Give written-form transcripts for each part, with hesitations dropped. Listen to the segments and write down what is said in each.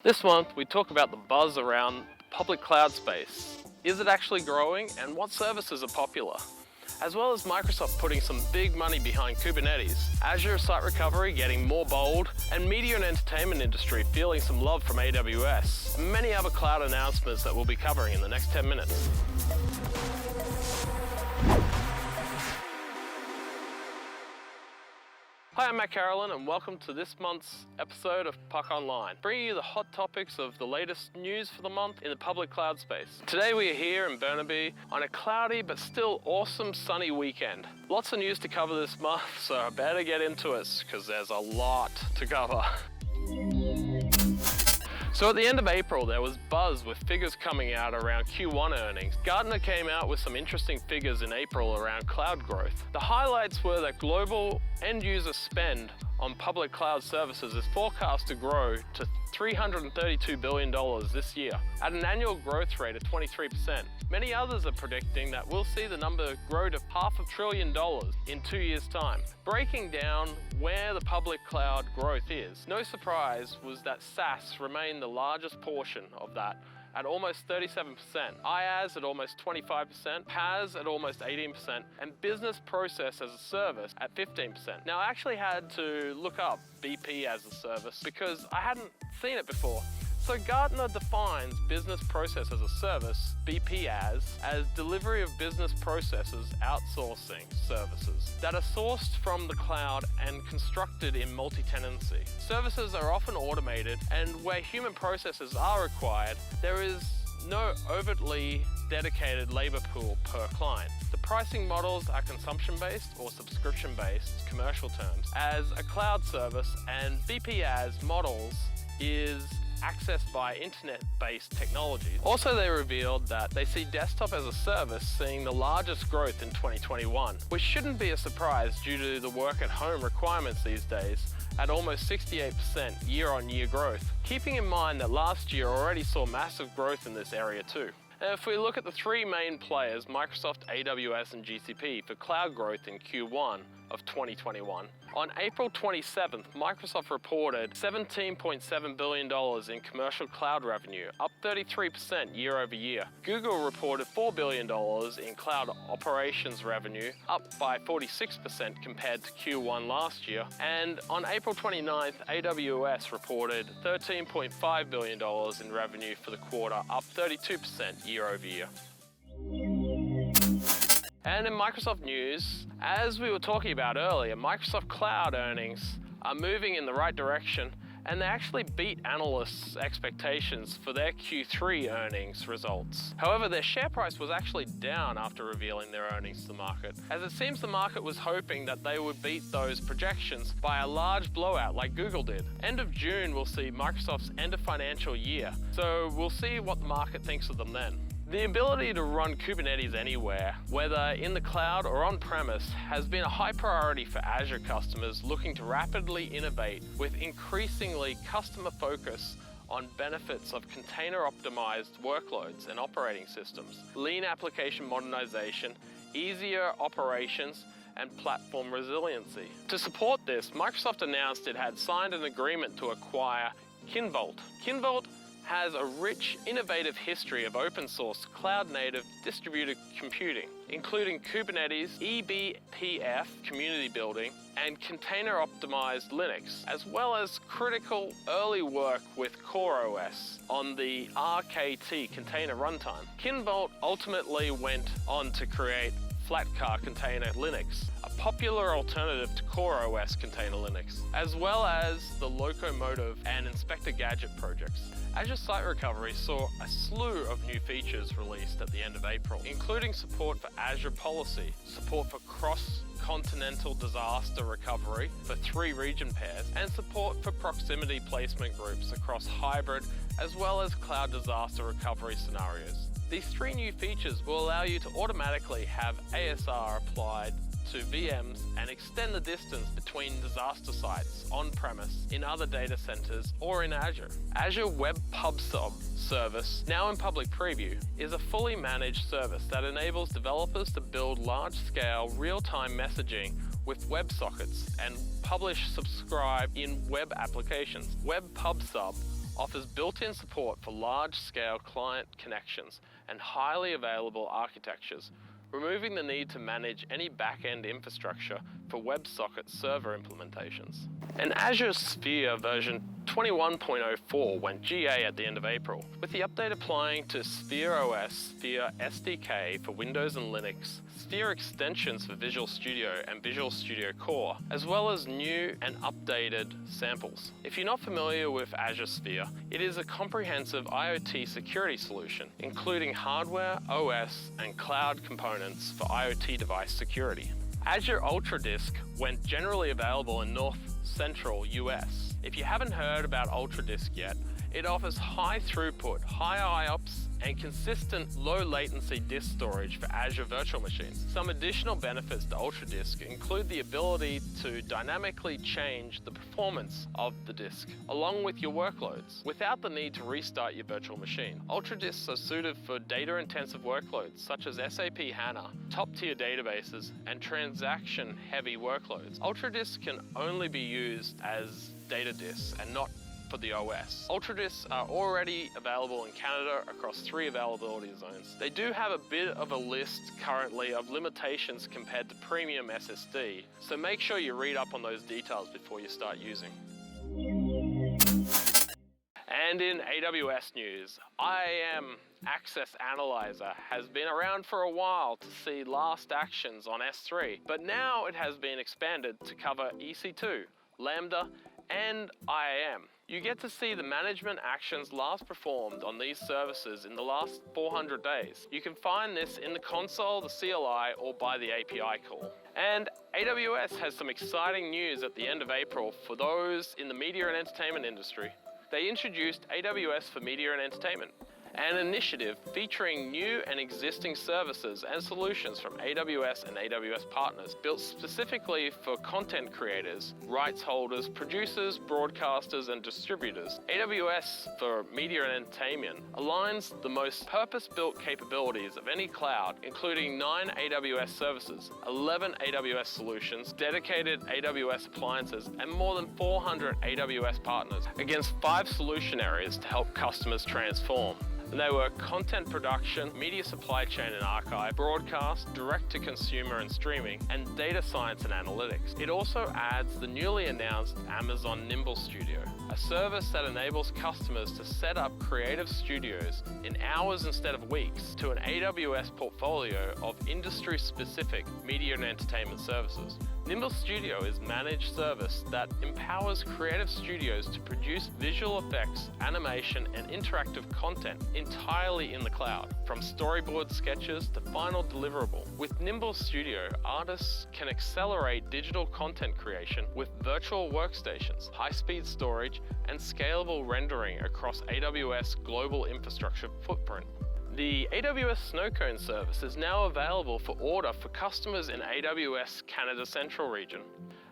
This month, we talk about the buzz around public cloud space. Is it actually growing, and what services are popular? As well as Microsoft putting some big money behind Kubernetes, Azure site recovery getting more bold, and media and entertainment industry feeling some love from AWS, and many other cloud announcements that we'll be covering in the next 10 minutes. Hi, I'm Matt Carolyn, and welcome to this month's episode of Puck Online, bringing you the hot topics of the latest news for the month in the public cloud space. Today we are here in Burnaby on a cloudy but still awesome sunny weekend. Lots of news to cover this month, so I better get into it because there's a lot to cover. So at the end of April, there was buzz with figures coming out around Q1 earnings. Gartner came out with some interesting figures in April around cloud growth. The highlights were that global end-user spend on public cloud services is forecast to grow to $332 billion this year, at an annual growth rate of 23%. Many others are predicting that we'll see the number grow to $500 billion in 2 years' time. Breaking down where the public cloud growth is, no surprise was that SaaS remained the largest portion of that, at almost 37%, IaaS at almost 25%, PaaS at almost 18%, and Business Process as a Service at 15%. Now, I actually had to look up BP as a service because I hadn't seen it before. So Gartner defines Business Process as a Service, BPaaS, as delivery of business processes outsourcing services that are sourced from the cloud and constructed in multi-tenancy. Services are often automated, and where human processes are required, there is no overtly dedicated labor pool per client. The pricing models are consumption-based or subscription-based commercial terms, as a cloud service, and BPaaS models is accessed by internet-based technologies. Also, they revealed that they see desktop as a service seeing the largest growth in 2021, which shouldn't be a surprise due to the work-at-home requirements these days, at almost 68% year-on-year growth, keeping in mind that last year already saw massive growth in this area too. And if we look at the three main players, Microsoft, AWS, and GCP, for cloud growth in Q1 of 2021, on April 27th, Microsoft reported $17.7 billion in commercial cloud revenue, up 33% year over year. Google reported $4 billion in cloud operations revenue, up by 46% compared to Q1 last year. And on April 29th, AWS reported $13.5 billion in revenue for the quarter, up 32% year over year. And in Microsoft news, as we were talking about earlier, Microsoft Cloud earnings are moving in the right direction, and they actually beat analysts' expectations for their Q3 earnings results. However, their share price was actually down after revealing their earnings to the market, as it seems the market was hoping that they would beat those projections by a large blowout like Google did. End of June, we'll see Microsoft's end of financial year, so we'll see what the market thinks of them then. The ability to run Kubernetes anywhere, whether in the cloud or on-premise, has been a high priority for Azure customers looking to rapidly innovate with increasingly customer focus on benefits of container-optimized workloads and operating systems, lean application modernization, easier operations, and platform resiliency. To support this, Microsoft announced it had signed an agreement to acquire Kinvoldt. Kinvoldt has a rich, innovative history of open-source, cloud-native, distributed computing, including Kubernetes, eBPF, community building, and container-optimized Linux, as well as critical early work with CoreOS on the RKT container runtime. Kinvoldt ultimately went on to create Flatcar Container Linux, a popular alternative to CoreOS Container Linux, as well as the Locomotive and Inspector Gadget projects. Azure Site Recovery saw a slew of new features released at the end of April, including support for Azure Policy, support for cross-continental disaster recovery for 3 region pairs, and support for proximity placement groups across hybrid as well as cloud disaster recovery scenarios. These 3 new features will allow you to automatically have ASR applied to VMs and extend the distance between disaster sites on-premise, in other data centers, or in Azure. Azure Web PubSub service, now in public preview, is a fully managed service that enables developers to build large-scale, real-time messaging with WebSockets and publish, subscribe in web applications. Web PubSub offers built-in support for large-scale client connections and highly available architectures, removing the need to manage any back-end infrastructure for WebSocket server implementations. And Azure Sphere version 21.04 went GA at the end of April, with the update applying to Sphere OS, Sphere SDK for Windows and Linux, Sphere extensions for Visual Studio and Visual Studio Core, as well as new and updated samples. If you're not familiar with Azure Sphere, it is a comprehensive IoT security solution, including hardware, OS, and cloud components for IoT device security. Azure UltraDisk went generally available in North Central US. If you haven't heard about UltraDisk yet, it offers high throughput, high IOPS, and consistent low latency disk storage for Azure virtual machines. Some additional benefits to UltraDisk include the ability to dynamically change the performance of the disk, along with your workloads, without the need to restart your virtual machine. UltraDisks are suited for data-intensive workloads such as SAP HANA, top-tier databases, and transaction-heavy workloads. UltraDisks can only be used as data disks and not for the OS. UltraDisks are already available in Canada across 3 availability zones. They do have a bit of a list currently of limitations compared to premium SSD, so make sure you read up on those details before you start using. And in AWS news, IAM Access Analyzer has been around for a while to see last actions on S3, but now it has been expanded to cover EC2, Lambda, and IAM. You get to see the management actions last performed on these services in the last 400 days. You can find this in the console, the CLI, or by the API call. And AWS has some exciting news at the end of April for those in the media and entertainment industry. They introduced AWS for Media and Entertainment, an initiative featuring new and existing services and solutions from AWS and AWS partners, built specifically for content creators, rights holders, producers, broadcasters, and distributors. AWS for Media and Entertainment aligns the most purpose-built capabilities of any cloud, including 9 AWS services, 11 AWS solutions, dedicated AWS appliances, and more than 400 AWS partners against 5 solution areas to help customers transform. And they were content production, media supply chain and archive, broadcast, direct-to-consumer and streaming, and data science and analytics. It also adds the newly announced Amazon Nimble Studio, a service that enables customers to set up creative studios in hours instead of weeks to an AWS portfolio of industry-specific media and entertainment services. Nimble Studio is a managed service that empowers creative studios to produce visual effects, animation, and interactive content entirely in the cloud, from storyboard sketches to final deliverable. With Nimble Studio, artists can accelerate digital content creation with virtual workstations, high-speed storage, and scalable rendering across AWS global infrastructure footprint. The AWS Snowcone service is now available for order for customers in AWS Canada Central region.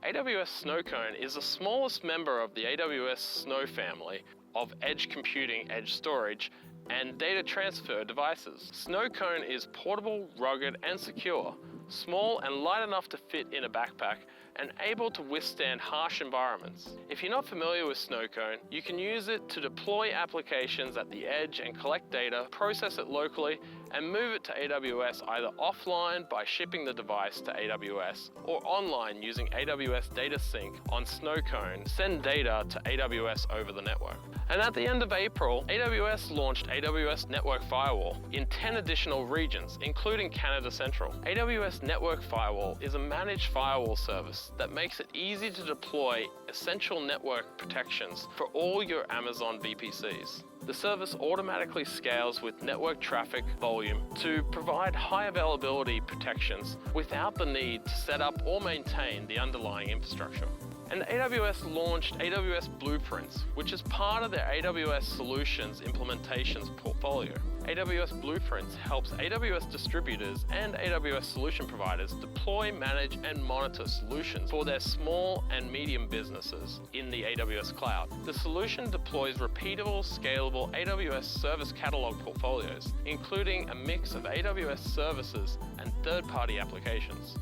AWS Snowcone is the smallest member of the AWS Snow family of edge computing, edge storage, and data transfer devices. Snowcone is portable, rugged, and secure, small and light enough to fit in a backpack, and able to withstand harsh environments. If you're not familiar with Snowcone, you can use it to deploy applications at the edge and collect data, process it locally, and move it to AWS either offline by shipping the device to AWS or online using AWS Data Sync on Snowcone, send data to AWS over the network. And at the end of April, AWS launched AWS Network Firewall in 10 additional regions, including Canada Central. AWS Network Firewall is a managed firewall service that makes it easy to deploy essential network protections for all your Amazon VPCs. The service automatically scales with network traffic volume to provide high availability protections without the need to set up or maintain the underlying infrastructure. And AWS launched AWS Blueprints, which is part of their AWS Solutions implementations portfolio. AWS Blueprints helps AWS distributors and AWS solution providers deploy, manage, and monitor solutions for their small and medium businesses in the AWS cloud. The solution deploys repeatable, scalable AWS service catalog portfolios, including a mix of AWS services and third-party applications.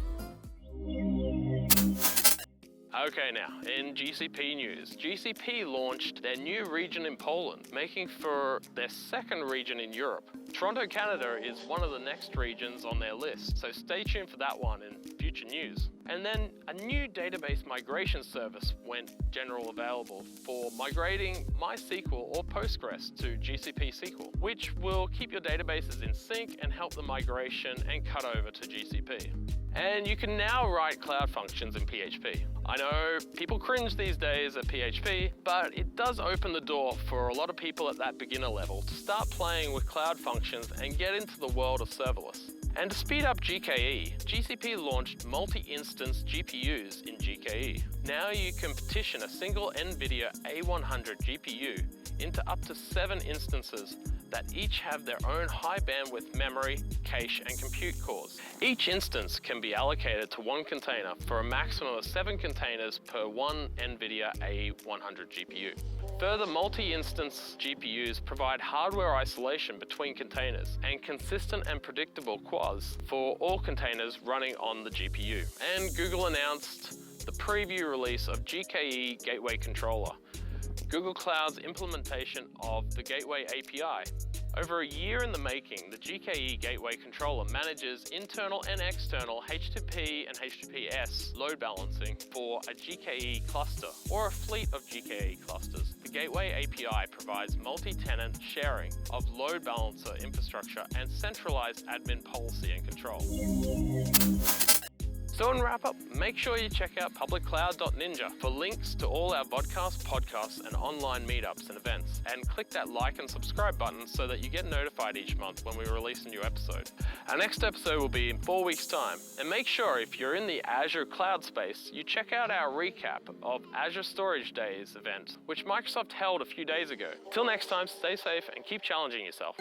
Okay, now, in GCP news, GCP launched their new region in Poland, making for their second region in Europe. Toronto, Canada is one of the next regions on their list, so stay tuned for that one in future news. And then a new database migration service went general available for migrating MySQL or Postgres to GCP SQL, which will keep your databases in sync and help the migration and cut over to GCP. And you can now write cloud functions in PHP. I know people cringe these days at PHP, but it does open the door for a lot of people at that beginner level to start playing with cloud functions and get into the world of serverless. And to speed up GKE, GCP launched multi-instance GPUs in GKE. Now you can partition a single NVIDIA A100 GPU into up to 7 instances that each have their own high bandwidth memory, cache, and compute cores. Each instance can be allocated to one container for a maximum of 7 containers per one NVIDIA A100 GPU. Further, multi-instance GPUs provide hardware isolation between containers and consistent and predictable QoS for all containers running on the GPU. And Google announced the preview release of GKE Gateway Controller, Google Cloud's implementation of the Gateway API. Over a year in the making, the GKE Gateway Controller manages internal and external HTTP and HTTPS load balancing for a GKE cluster or a fleet of GKE clusters. The Gateway API provides multi-tenant sharing of load balancer infrastructure and centralized admin policy and control. So in Wrapup, make sure you check out publiccloud.ninja for links to all our vodcasts, podcasts, and online meetups and events. And click that like and subscribe button so that you get notified each month when we release a new episode. Our next episode will be in 4 weeks' time. And make sure if you're in the Azure cloud space, you check out our recap of Azure Storage Days event, which Microsoft held a few days ago. Till next time, stay safe and keep challenging yourself.